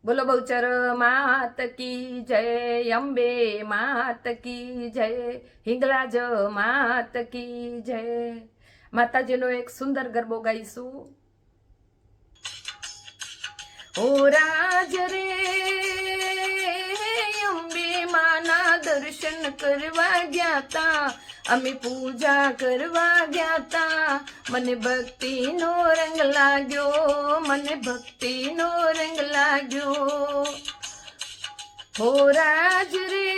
બોલો બહુચર માત કી જય, અંબે માત કી જય, હિંગળાજ માત કી જય। માતાજીનો એક સુંદર ગરબો ગાઈશું। ઓ રાજ રે અંબે માના દર્શન કરવા ગયા તા, અમે પૂજા કરવા ગયા તા। મને ભક્તિનો રંગ લાગ્યો, મને ભક્તિનો રંગ લાગ્યો। હો રાજ રે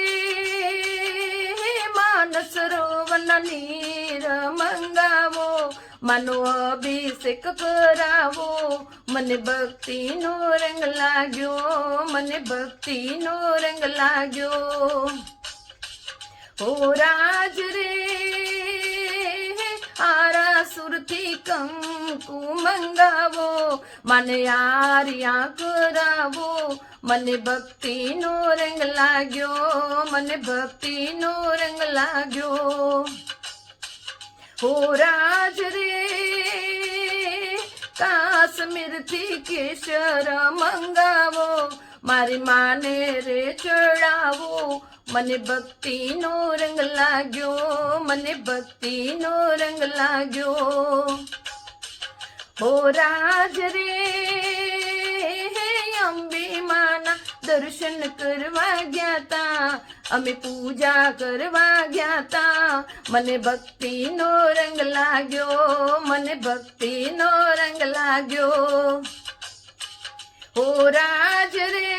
માનસ સરોવરના નીર મંગાવો, માનો અભિષેક કરાવો। મને ભક્તિનો રંગ લાગ્યો, મને ભક્તિનો રંગ લાગ્યો। હો રાજ રે આરા સુરથી કંકુ મંગાવો, મને આર્યા કરાવો। મને ભક્તિનો રંગ લાગ્યો, મને ભક્તિનો રંગ લાગ્યો। હો રાજ રે કાશ્મીરથી કેસર મંગાવો, મારી માને રે ચડાવો। મને ભક્તિનો રંગ લાગ્યો, મને ભક્તિનો રંગ લાગ્યો। હો રાજ રે અંબે માના દર્શન કરવા ગયા તા, અમે પૂજા કરવા ગયા તા। મને ભક્તિનો રંગ લાગ્યો, મને ભક્તિનો રંગ લાગ્યો। હો રાજ રે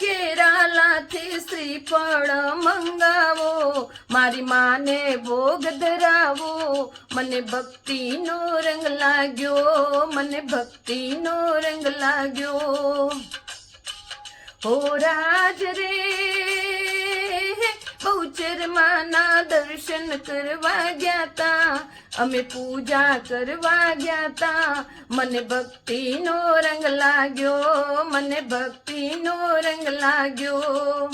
કેરાલાથી શ્રીફળ મંગાવો, મારી માને ભોગ ધરાવો। મને ભક્તિનો રંગ લાગ્યો, મને ભક્તિનો રંગ લાગ્યો। હો રાજ રે બહુચર માના દર્શન કરવા ગયા તા, અમે પૂજા કરવા ગયા તા। મને ભક્તિનો રંગ લાગ્યો, મને ભક્તિનો રંગ લાગ્યો।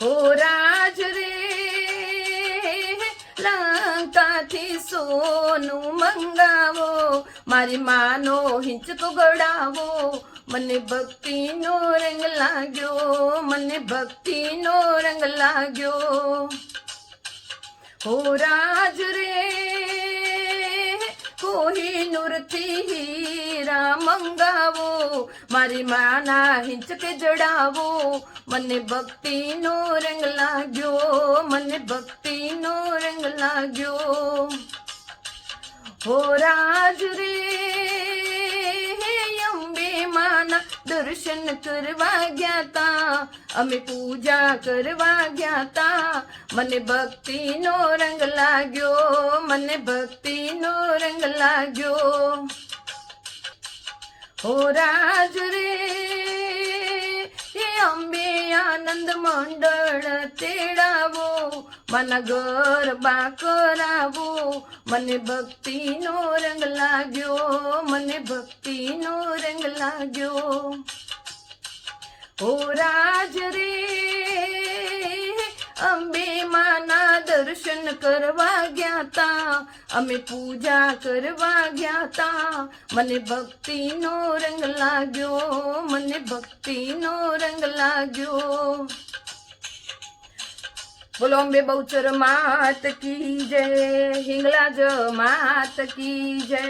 હો રાજ રે લંકાથી સોનું મંગાવો, મારી માનો હિંચકો ગળાવો। મને ભક્તિનો રંગ લાગ્યો, મને ભક્તિનો રંગ લાગ્યો। હો રાજ રે કોહિનૂરથી હીરા મંગાવો, મારી માના હિંચકે જડાવો। મને ભક્તિનો રંગ લાગ્યો, મને ભક્તિનો રંગ લાગ્યો। હો રાજ રે અંબે માના દર્શન કરવા ગયા તા, અમે પૂજા કરવા ગયા તા। મને ભક્તિનો રંગ લાગ્યો, મને ભક્તિનો રંગ લાગ્યો। હો રાજ રે અંબે આનંદ મંડળ તેડાવો, માના ગરબા કરાવો। મને ભક્તિનો રંગ લાગ્યો, મને ભક્તિનો રંગ લાગ્યો। હો રાજ રે અંબે માના દર્શન કરવા ગયા તા, અમે પૂજા કરવા ગયા તા। મને ભક્તિનો રંગ લાગ્યો, મને ભક્તિનો રંગ લાગ્યો। બોલો અંબે બહુચર માત કી જય, હિંગળાજ માત કી જય।